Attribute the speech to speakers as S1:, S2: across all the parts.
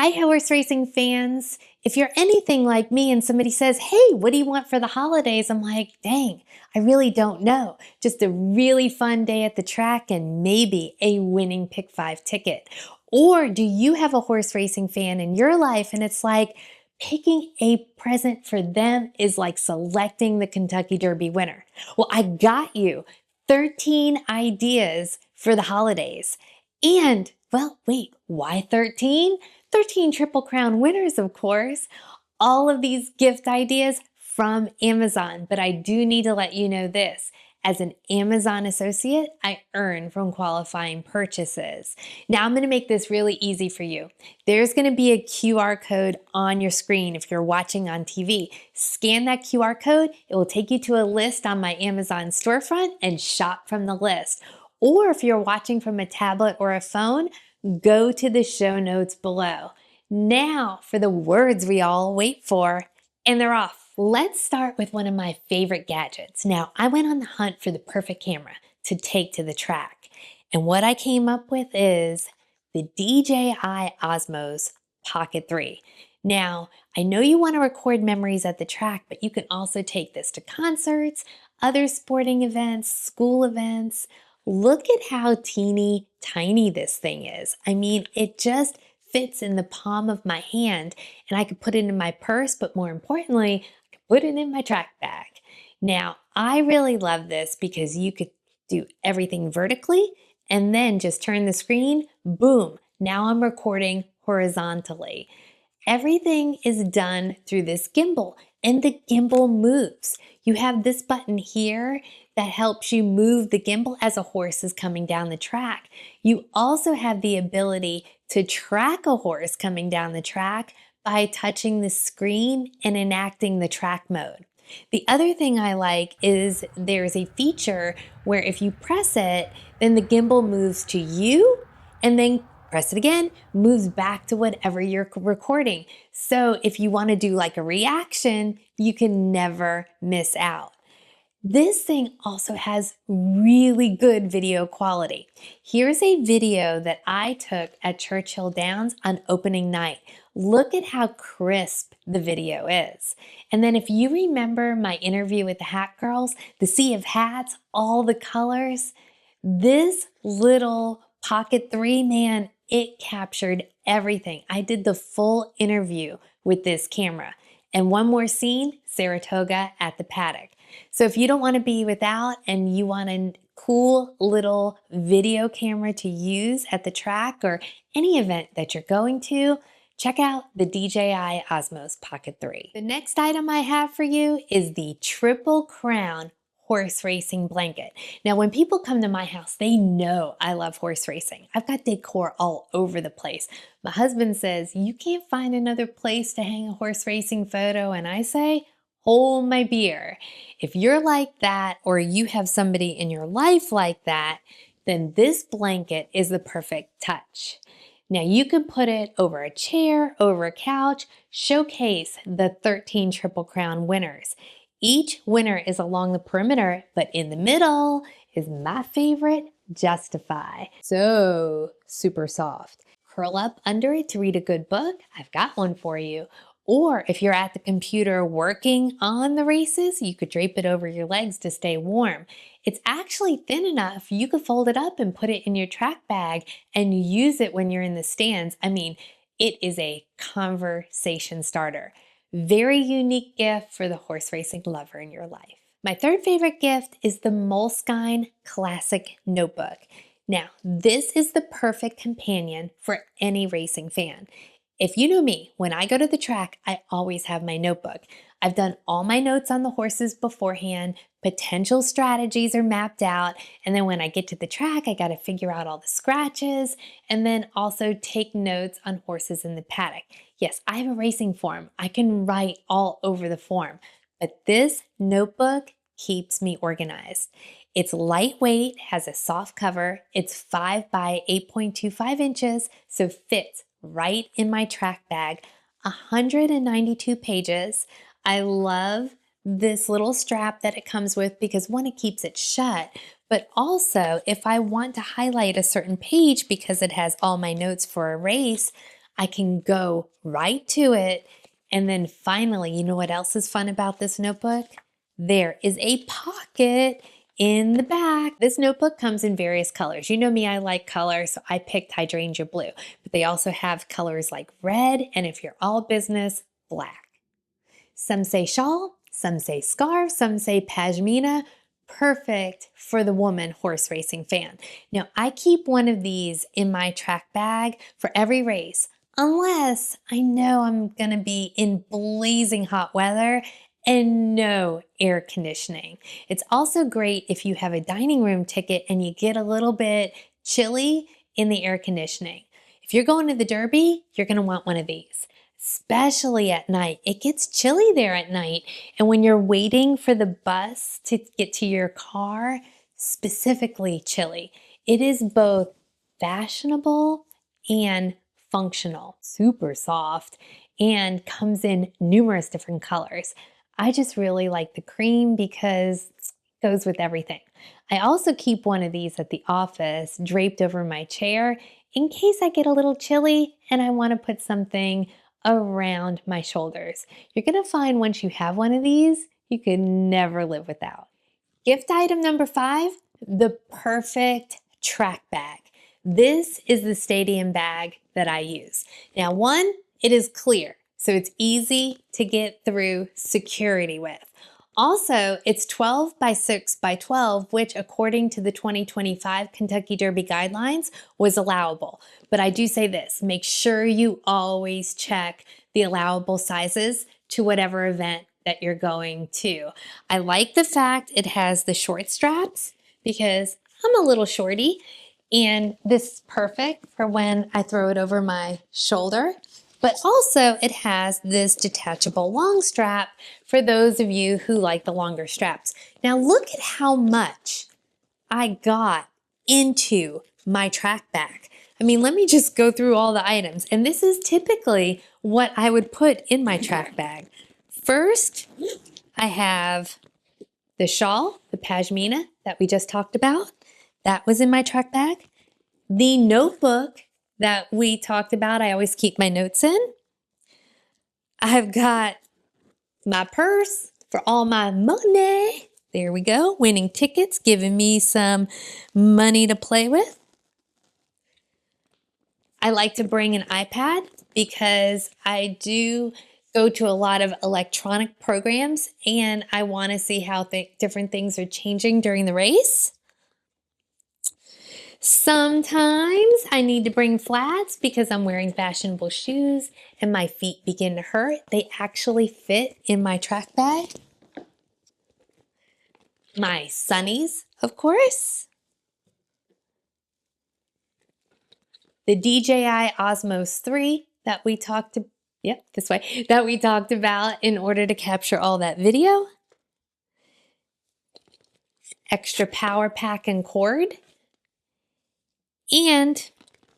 S1: Hi, horse racing fans. If you're anything like me and somebody says, hey, what do you want for the holidays? I'm like, dang, I really don't know. Just a really fun day at the track and maybe a winning Pick 5 ticket. Or do you have a horse racing fan in your life and it's like picking a present for them is like selecting the Kentucky Derby winner? Well, I got you 13 ideas for the holidays. And, well, wait, why 13? 13 Triple Crown winners, of course. All of these gift ideas from Amazon. But I do need to let you know this. As an Amazon associate, I earn from qualifying purchases. Now I'm going to make this really easy for you. There's going to be a QR code on your screen if you're watching on TV. Scan that QR code. It will take you to a list on my Amazon storefront and shop from the list. Or if you're watching from a tablet or a phone, go to the show notes below. Now for the words we all wait for, and they're off. Let's start with one of my favorite gadgets. Now, I went on the hunt for the perfect camera to take to the track. And what I came up with is the DJI Osmo Pocket 3. Now, I know you want to record memories at the track, but you can also take this to concerts, other sporting events, school events. Look at how teeny tiny this thing is. I mean, it just fits in the palm of my hand and I could put it in my purse, but more importantly, I could put it in my track bag. Now, I really love this because you could do everything vertically and then just turn the screen, boom, now I'm recording horizontally. Everything is done through this gimbal and the gimbal moves. You have this button here that helps you move the gimbal as a horse is coming down the track. You also have the ability to track a horse coming down the track by touching the screen and enacting the track mode. The other thing I like is there's a feature where if you press it, then the gimbal moves to you and then press it again, moves back to whatever you're recording. So if you want to do like a reaction, you can never miss out. This thing also has really good video quality. Here's a video that I took at Churchill Downs on opening night. Look at how crisp the video is. And then if you remember my interview with the Hat Girls, the sea of hats, all the colors, this little Pocket 3, man, it captured everything. I did the full interview with this camera. And one more scene, Saratoga at the paddock. So if you don't want to be without and you want a cool little video camera to use at the track or any event that you're going to, check out the DJI Osmo Pocket 3. The next item I have for you is the Triple Crown horse racing blanket. Now, when people come to my house, they know I love horse racing. I've got decor all over the place. My husband says, you can't find another place to hang a horse racing photo. And I say, hold my beer. If you're like that, or you have somebody in your life like that, then this blanket is the perfect touch. Now you can put it over a chair, over a couch, showcase the 13 Triple Crown winners. Each winner is along the perimeter, but in the middle is my favorite, Justify. So super soft. Curl up under it to read a good book. I've got one for you. Or if you're at the computer working on the races, you could drape it over your legs to stay warm. It's actually thin enough, you could fold it up and put it in your track bag and use it when you're in the stands. I mean, it is a conversation starter. Very unique gift for the horse racing lover in your life. My third favorite gift is the Moleskine Classic Notebook. Now, this is the perfect companion for any racing fan. If you know me, when I go to the track, I always have my notebook. I've done all my notes on the horses beforehand, potential strategies are mapped out, and then when I get to the track, I got to figure out all the scratches, and then also take notes on horses in the paddock. Yes, I have a racing form. I can write all over the form, but this notebook keeps me organized. It's lightweight, has a soft cover, it's 5 by 8.25 inches, so fits right in my track bag, 192 pages. I love this little strap that it comes with because one, it keeps it shut, but also if I want to highlight a certain page because it has all my notes for a race, I can go right to it. And then finally, you know what else is fun about this notebook? There is a pocket in the back. This notebook comes in various colors. You know me, I like color, so I picked hydrangea blue, but they also have colors like red, and if you're all business, black. Some say shawl, some say scarf, some say pashmina. Perfect for the woman horse racing fan. Now, I keep one of these in my track bag for every race, unless I know I'm gonna be in blazing hot weather and no air conditioning. It's also great if you have a dining room ticket and you get a little bit chilly in the air conditioning. If you're going to the Derby, you're gonna want one of these, especially at night. It gets chilly there at night. And when you're waiting for the bus to get to your car, specifically chilly, it is both fashionable and functional, super soft, and comes in numerous different colors. I just really like the cream because it goes with everything. I also keep one of these at the office draped over my chair in case I get a little chilly and I want to put something around my shoulders. You're going to find once you have one of these, you could never live without. Gift item number 5, the perfect track bag. This is the stadium bag that I use. Now, one, it is clear, so it's easy to get through security with. Also, it's 12 by 6 by 12, which according to the 2025 Kentucky Derby guidelines was allowable. But I do say this, make sure you always check the allowable sizes to whatever event that you're going to. I like the fact it has the short straps because I'm a little shorty, and this is perfect for when I throw it over my shoulder. But also it has this detachable long strap for those of you who like the longer straps. Now look at how much I got into my track bag. I mean, let me just go through all the items. And this is typically what I would put in my track bag. First, I have the shawl, the pashmina that we just talked about. That was in my track bag. The notebook that we talked about, I always keep my notes in. I've got my purse for all my money. There we go, winning tickets, giving me some money to play with. I like to bring an iPad because I do go to a lot of electronic programs and I want to see how different things are changing during the race. Sometimes I need to bring flats because I'm wearing fashionable shoes and my feet begin to hurt. They actually fit in my track bag. My sunnies, of course. The DJI Osmo 3 that we talked that we talked about in order to capture all that video. Extra power pack and cord. And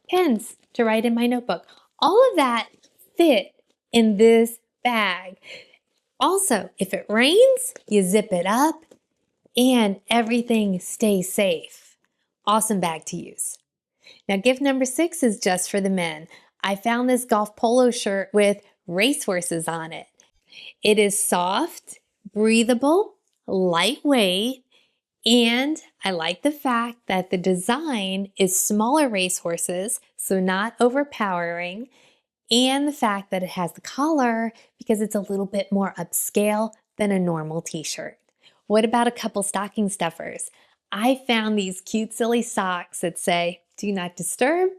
S1: pens to write in my notebook. All of that fit in this bag. Also, if it rains, you zip it up and everything stays safe. Awesome bag to use. Now, gift number 6 is just for the men. I found this golf polo shirt with racehorses on it. It is soft, breathable, lightweight, and I like the fact that the design is smaller racehorses, so not overpowering, and the fact that it has the collar because it's a little bit more upscale than a normal t-shirt. What about a couple stocking stuffers? I found these cute, silly socks that say, "Do not disturb,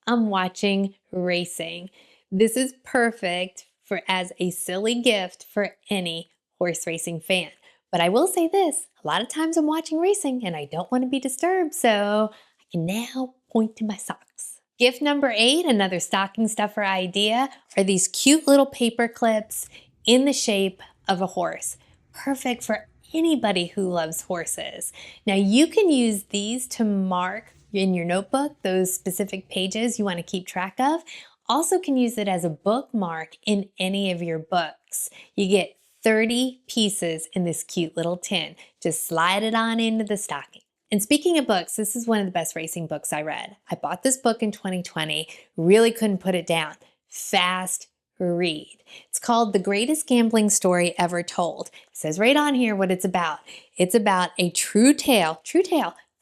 S1: I'm watching racing." This is perfect as a silly gift for any horse racing fan. But I will say this, a lot of times I'm watching racing and I don't want to be disturbed, so I can now point to my socks. Gift number 8, another stocking stuffer idea, are these cute little paper clips in the shape of a horse. Perfect for anybody who loves horses. Now you can use these to mark in your notebook those specific pages you want to keep track of. Also can use it as a bookmark in any of your books. You get 30 pieces in this cute little tin. Just slide it on into the stocking. And speaking of books, this is one of the best racing books I read. I bought this book in 2020, really couldn't put it down. fast read. It's called The Greatest Gambling Story Ever Told. It says right on here what it's about. It's about a true tale,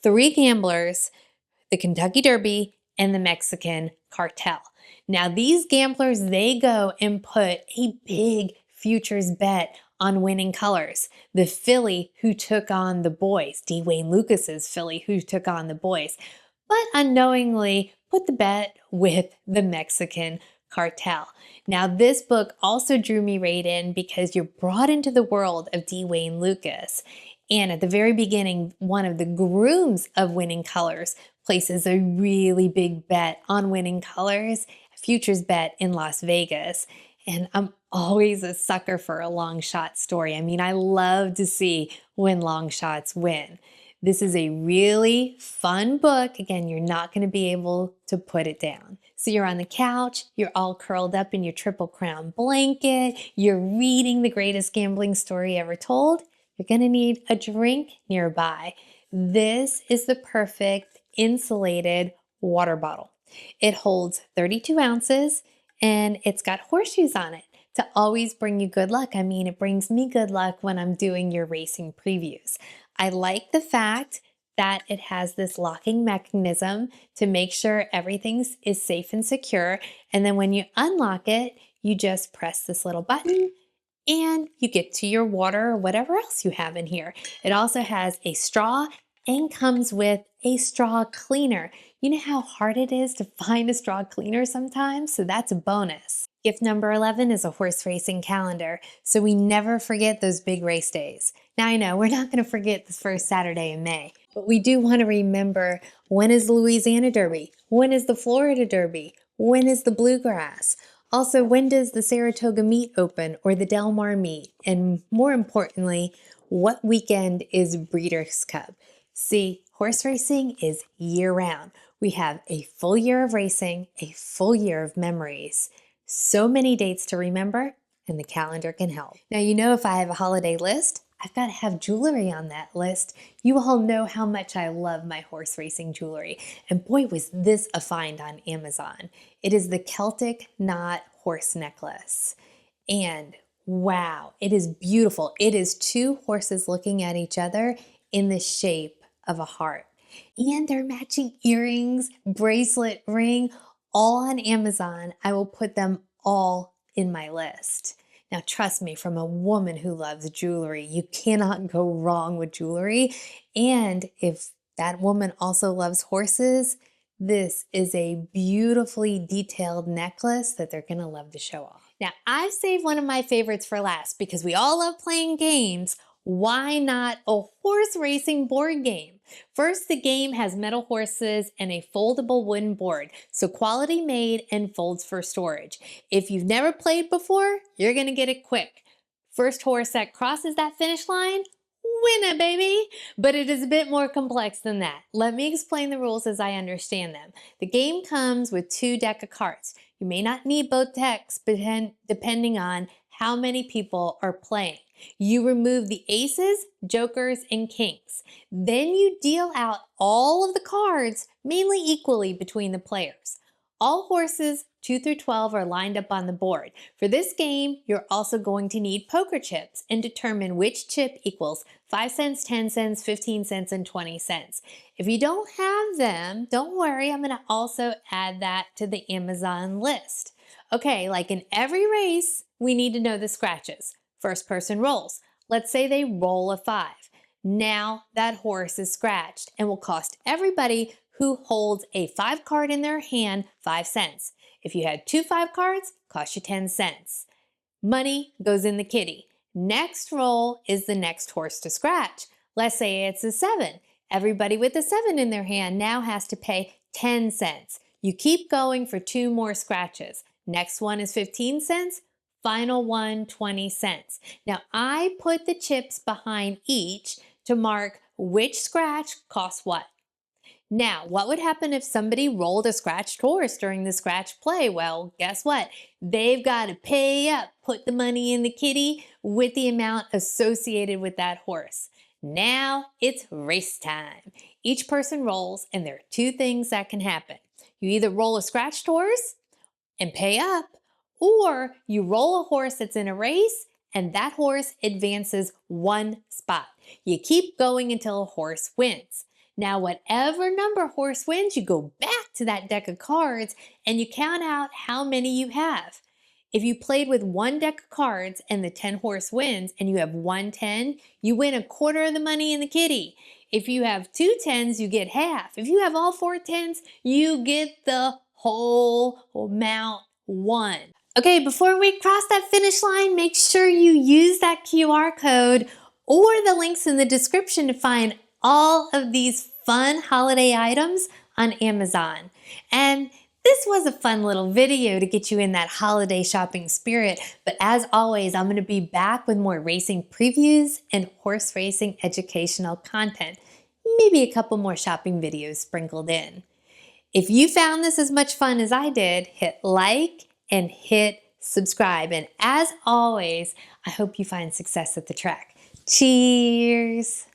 S1: three gamblers, the Kentucky Derby, and the Mexican cartel. Now, these gamblers, they go and put a big futures bet on winning colors. The filly who took on the boys, Dwayne Lucas's filly who took on the boys, but unknowingly put the bet with the Mexican cartel. Now, this book also drew me right in because you're brought into the world of Dwayne Lucas. And at the very beginning, one of the grooms of Winning Colors places a really big bet on Winning Colors, a futures bet in Las Vegas. And I'm always a sucker for a long shot story. I mean, I love to see when long shots win. This is a really fun book. Again, you're not going to be able to put it down. So you're on the couch, you're all curled up in your Triple Crown blanket, you're reading The Greatest Gambling Story Ever Told. You're going to need a drink nearby. This is the perfect insulated water bottle. It holds 32 ounces and it's got horseshoes on it to always bring you good luck. I mean, it brings me good luck when I'm doing your racing previews. I like the fact that it has this locking mechanism to make sure everything is safe and secure. And then when you unlock it, you just press this little button and you get to your water or whatever else you have in here. It also has a straw and comes with a straw cleaner. You know how hard it is to find a straw cleaner sometimes? So that's a bonus. Gift number 11 is a horse racing calendar, so we never forget those big race days. Now I know we're not going to forget the first Saturday in May, but we do want to remember when is the Louisiana Derby? When is the Florida Derby? When is the Bluegrass? Also, when does the Saratoga meet open or the Del Mar meet? And more importantly, what weekend is Breeders' Cup? See, horse racing is year-round. We have a full year of racing, a full year of memories. So many dates to remember, and the calendar can help. Now, you know, if I have a holiday list, I've got to have jewelry on that list. You all know how much I love my horse racing jewelry. And boy, was this a find on Amazon. It is the Celtic Knot horse necklace. And wow, it is beautiful. It is two horses looking at each other in the shape of a heart. And they're matching earrings, bracelet, ring, all on Amazon. I will put them all in my list. Now, trust me, from a woman who loves jewelry, you cannot go wrong with jewelry. And if that woman also loves horses, this is a beautifully detailed necklace that they're going to love to show off. Now, I've saved one of my favorites for last because we all love playing games. Why not a horse racing board game? First, the game has metal horses and a foldable wooden board, so quality made and folds for storage. If you've never played before, you're gonna get it quick. First horse that crosses that finish line, win it, baby! But it is a bit more complex than that. Let me explain the rules as I understand them. The game comes with 2 decks of cards. You may not need both decks, depending on how many people are playing. You remove the aces, jokers, and kings. Then you deal out all of the cards, mainly equally between the players. All horses 2 through 12 are lined up on the board. For this game, you're also going to need poker chips and determine which chip equals 5 cents, 10 cents, 15 cents, and 20 cents. If you don't have them, don't worry, I'm going to also add that to the Amazon list. Okay, like in every race, we need to know the scratches. First person rolls. Let's say they roll a 5. Now that horse is scratched and will cost everybody who holds a 5 card in their hand 5 cents. If you had 2 5 cards, cost you 10 cents. Money goes in the kitty. Next roll is the next horse to scratch. Let's say it's a 7. Everybody with a 7 in their hand now has to pay 10 cents. You keep going for 2 more scratches. Next one is 15 cents. Final one, 20 cents. Now, I put the chips behind each to mark which scratch costs what. Now, what would happen if somebody rolled a scratched horse during the scratch play? Well, guess what? They've got to pay up, put the money in the kitty with the amount associated with that horse. Now it's race time. Each person rolls, and there are 2 things that can happen. You either roll a scratched horse and pay up, Or you roll a horse that's in a race and that horse advances 1 spot. You keep going until a horse wins. Now, whatever number horse wins, you go back to that deck of cards and you count out how many you have. If you played with 1 deck of cards and the 10 horse wins and you have 1 10, you win 1/4 of the money in the kitty. If you have 2 10s, you get half. If you have all 4 10s, you get the whole amount won. Okay, before we cross that finish line, make sure you use that QR code or the links in the description to find all of these fun holiday items on Amazon. And this was a fun little video to get you in that holiday shopping spirit. But as always, I'm going to be back with more racing previews and horse racing educational content. Maybe a couple more shopping videos sprinkled in. If you found this as much fun as I did, hit like and hit subscribe. And as always, I hope you find success at the track. Cheers!